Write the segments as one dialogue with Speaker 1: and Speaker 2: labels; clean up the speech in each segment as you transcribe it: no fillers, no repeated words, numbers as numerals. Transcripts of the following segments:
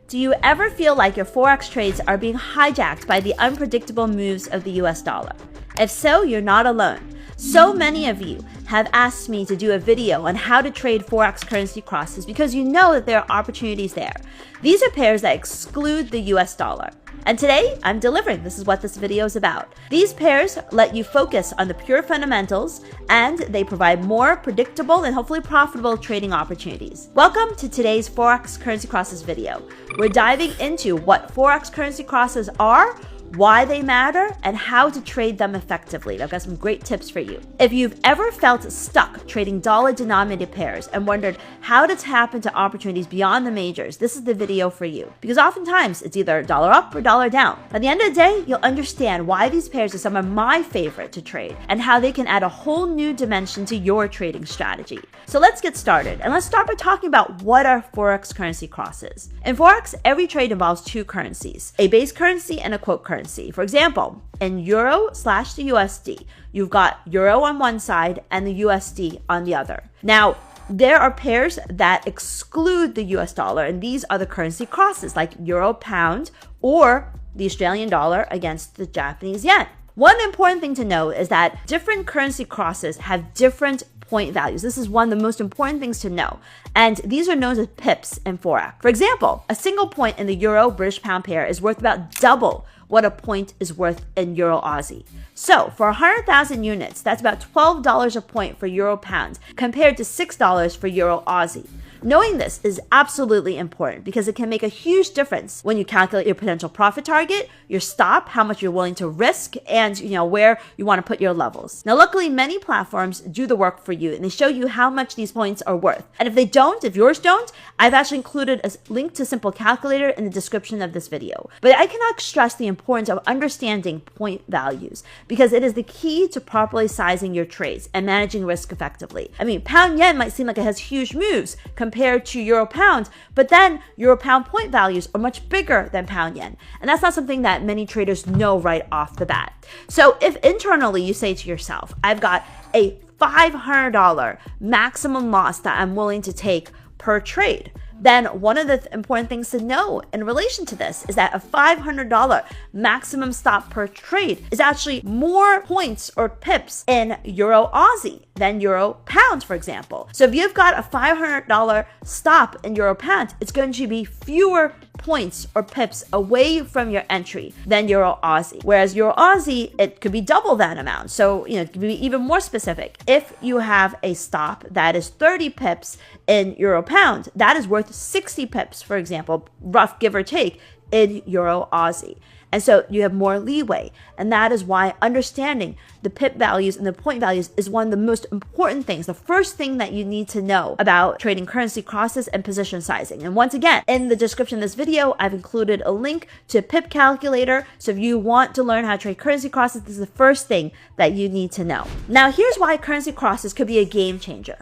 Speaker 1: Do you ever feel like your forex trades are being hijacked by the unpredictable moves of the US dollar? If so, you're not alone. So many of you have asked me to do a video on how to trade forex currency crosses because you know that there are opportunities there. These are pairs that exclude the US dollar. And today, I'm delivering. This is what this video is about. These pairs let you focus on the pure fundamentals, and they provide more predictable and hopefully profitable trading opportunities. Welcome to today's Forex Currency Crosses video. We're diving into what Forex Currency Crosses are, why they matter, and how to trade them effectively. I've got some great tips for you. If you've ever felt stuck trading dollar-denominated pairs and wondered how to tap into opportunities beyond the majors, this is the video for you. Because oftentimes, it's either dollar up or dollar down. At the end of the day, you'll understand why these pairs are some of my favorite to trade and how they can add a whole new dimension to your trading strategy. So let's get started. And let's start by talking about what are Forex currency crosses. In Forex, every trade involves two currencies, a base currency and a quote currency. For example, in Euro / the USD, you've got Euro on one side and the USD on the other. Now, there are pairs that exclude the US dollar, and these are the currency crosses like Euro Pound or the Australian dollar against the Japanese yen. One important thing to know is that different currency crosses have different point values. This is one of the most important things to know. And these are known as pips in Forex. For example, a single point in the Euro British Pound pair is worth about double what a point is worth in Euro Aussie. So for 100,000 units, that's about $12 a point for Euro Pound compared to $6 for Euro Aussie. Knowing this is absolutely important because it can make a huge difference when you calculate your potential profit target, your stop, how much you're willing to risk, and where you want to put your levels. Now, luckily, many platforms do the work for you and they show you how much these points are worth. And if yours don't, I've actually included a link to Simple Calculator in the description of this video. But I cannot stress the importance of understanding point values because it is the key to properly sizing your trades and managing risk effectively. I mean, pound yen might seem like it has huge moves compared to Euro Pound, but then Euro Pound point values are much bigger than pound yen. And that's not something that many traders know right off the bat. So if internally you say to yourself, I've got a $500 maximum loss that I'm willing to take per trade, then one of the important things to know in relation to this is that a $500 maximum stop per trade is actually more points or pips in Euro Aussie than Euro Pound, for example. So if you've got a $500 stop in Euro Pound, it's going to be fewer points or pips away from your entry than Euro Aussie. Whereas Euro Aussie, it could be double that amount. So, it could be even more specific. If you have a stop that is 30 pips in Euro Pound, that is worth 60 pips, for example, rough give or take, in Euro Aussie. And so you have more leeway. And that is why understanding the pip values and the point values is one of the most important things, the first thing that you need to know about trading currency crosses and position sizing. And once again, in the description of this video, I've included a link to a pip calculator. So if you want to learn how to trade currency crosses, this is the first thing that you need to know. Now, here's why currency crosses could be a game changer.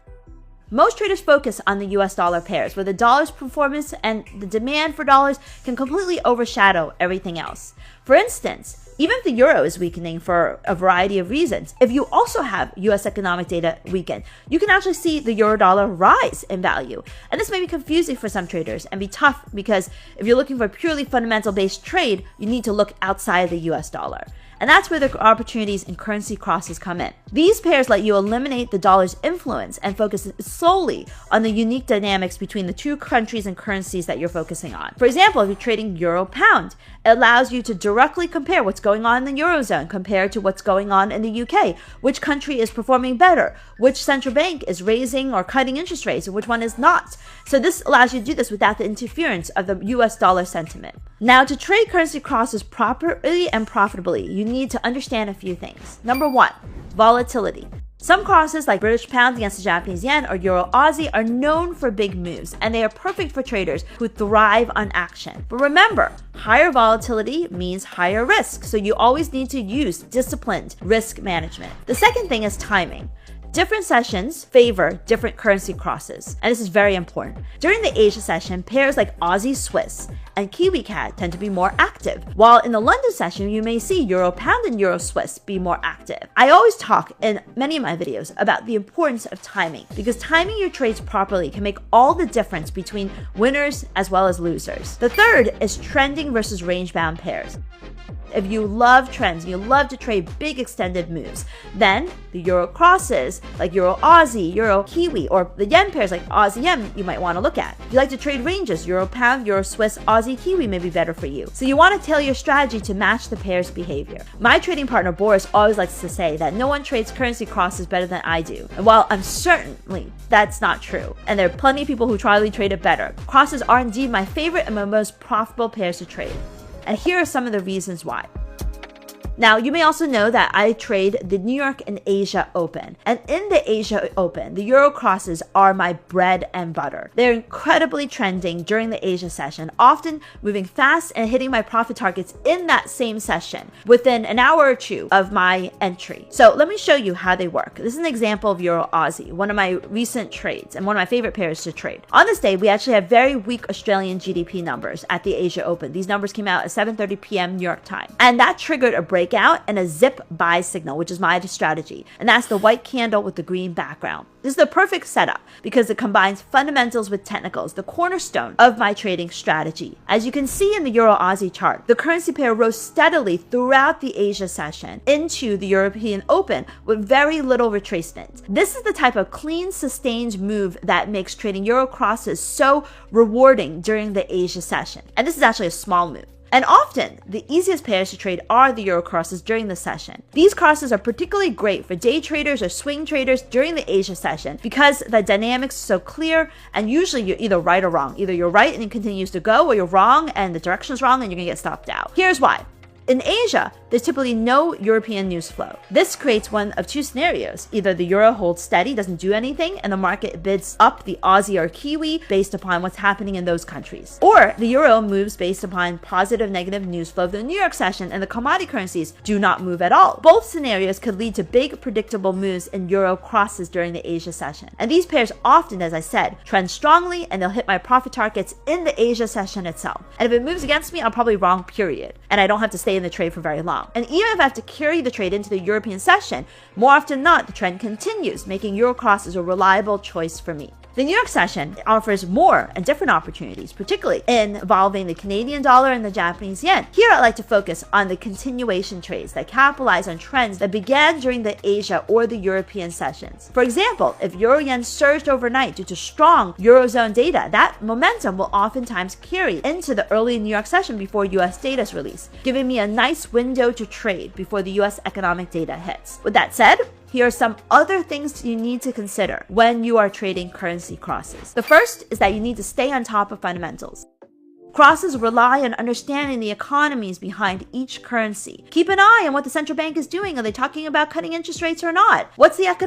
Speaker 1: Most traders focus on the US dollar pairs, where the dollar's performance and the demand for dollars can completely overshadow everything else. For instance, even if the euro is weakening for a variety of reasons, if you also have US economic data weaken, you can actually see the euro dollar rise in value. And this may be confusing for some traders and be tough because if you're looking for a purely fundamental based trade, you need to look outside the US dollar. And that's where the opportunities in currency crosses come in. These pairs let you eliminate the dollar's influence and focus solely on the unique dynamics between the two countries and currencies that you're focusing on. For example, if you're trading Euro Pound, it allows you to directly compare what's going on in the Eurozone compared to what's going on in the UK, which country is performing better, which central bank is raising or cutting interest rates, and which one is not. So this allows you to do this without the interference of the US dollar sentiment. Now, to trade currency crosses properly and profitably, you need to understand a few things. Number one, volatility. Some crosses like British Pound against the Japanese yen or Euro Aussie are known for big moves, and they are perfect for traders who thrive on action. But remember, higher volatility means higher risk, so you always need to use disciplined risk management. The second thing is timing. Different sessions favor different currency crosses, and this is very important. During the Asia session, pairs like Aussie-Swiss and Kiwi-CAD tend to be more active, while in the London session, you may see Euro-Pound and Euro-Swiss be more active. I always talk in many of my videos about the importance of timing, because timing your trades properly can make all the difference between winners as well as losers. The third is trending versus range-bound pairs. If you love trends, you love to trade big extended moves, then the Euro crosses like Euro Aussie, Euro Kiwi, or the Yen pairs like Aussie Yen you might want to look at. If you like to trade ranges, Euro Pound, Euro Swiss, Aussie Kiwi may be better for you. So you want to tailor your strategy to match the pair's behavior. My trading partner Boris always likes to say that no one trades currency crosses better than I do. And while I'm certainly that's not true, and there are plenty of people who try to trade it better, crosses are indeed my favorite and my most profitable pairs to trade. And here are some of the reasons why. Now, you may also know that I trade the New York and Asia Open. And in the Asia Open, the Euro crosses are my bread and butter. They're incredibly trending during the Asia session, often moving fast and hitting my profit targets in that same session within an hour or two of my entry. So let me show you how they work. This is an example of Euro Aussie, one of my recent trades and one of my favorite pairs to trade. On this day, we actually have very weak Australian GDP numbers at the Asia Open. These numbers came out at 7:30 p.m. New York time. And that triggered a breakout and a zip buy signal, which is my strategy. And that's the white candle with the green background. This is the perfect setup because it combines fundamentals with technicals, the cornerstone of my trading strategy. As you can see in the Euro Aussie chart, the currency pair rose steadily throughout the Asia session into the European Open with very little retracement. This is the type of clean, sustained move that makes trading Euro crosses so rewarding during the Asia session. And this is actually a small move. And often, the easiest pairs to trade are the Euro crosses during the session. These crosses are particularly great for day traders or swing traders during the Asia session because the dynamics are so clear, and usually you're either right or wrong. Either you're right and it continues to go, or you're wrong and the direction is wrong and you're going to get stopped out. Here's why. In Asia, there's typically no European news flow. This creates one of two scenarios. Either the euro holds steady, doesn't do anything, and the market bids up the Aussie or Kiwi based upon what's happening in those countries. Or the euro moves based upon positive, negative news flow of the New York session, and the commodity currencies do not move at all. Both scenarios could lead to big, predictable moves in euro crosses during the Asia session. And these pairs often, as I said, trend strongly, and they'll hit my profit targets in the Asia session itself. And if it moves against me, I'm probably wrong, period. And I don't have to stay in the trade for very long. And even if I have to carry the trade into the European session, more often than not, the trend continues, making Euro crosses a reliable choice for me. The New York session offers more and different opportunities, particularly involving the Canadian dollar and the Japanese yen. Here, I like to focus on the continuation trades that capitalize on trends that began during the Asia or the European sessions. For example, if Euro yen surged overnight due to strong Eurozone data, that momentum will oftentimes carry into the early New York session before US data is released, giving me a nice window to trade before the US economic data hits. With that said, here are some other things you need to consider when you are trading currency crosses. The first is that you need to stay on top of fundamentals. Crosses rely on understanding the economies behind each currency. Keep an eye on what the central bank is doing. Are they talking about cutting interest rates or not? What's the economic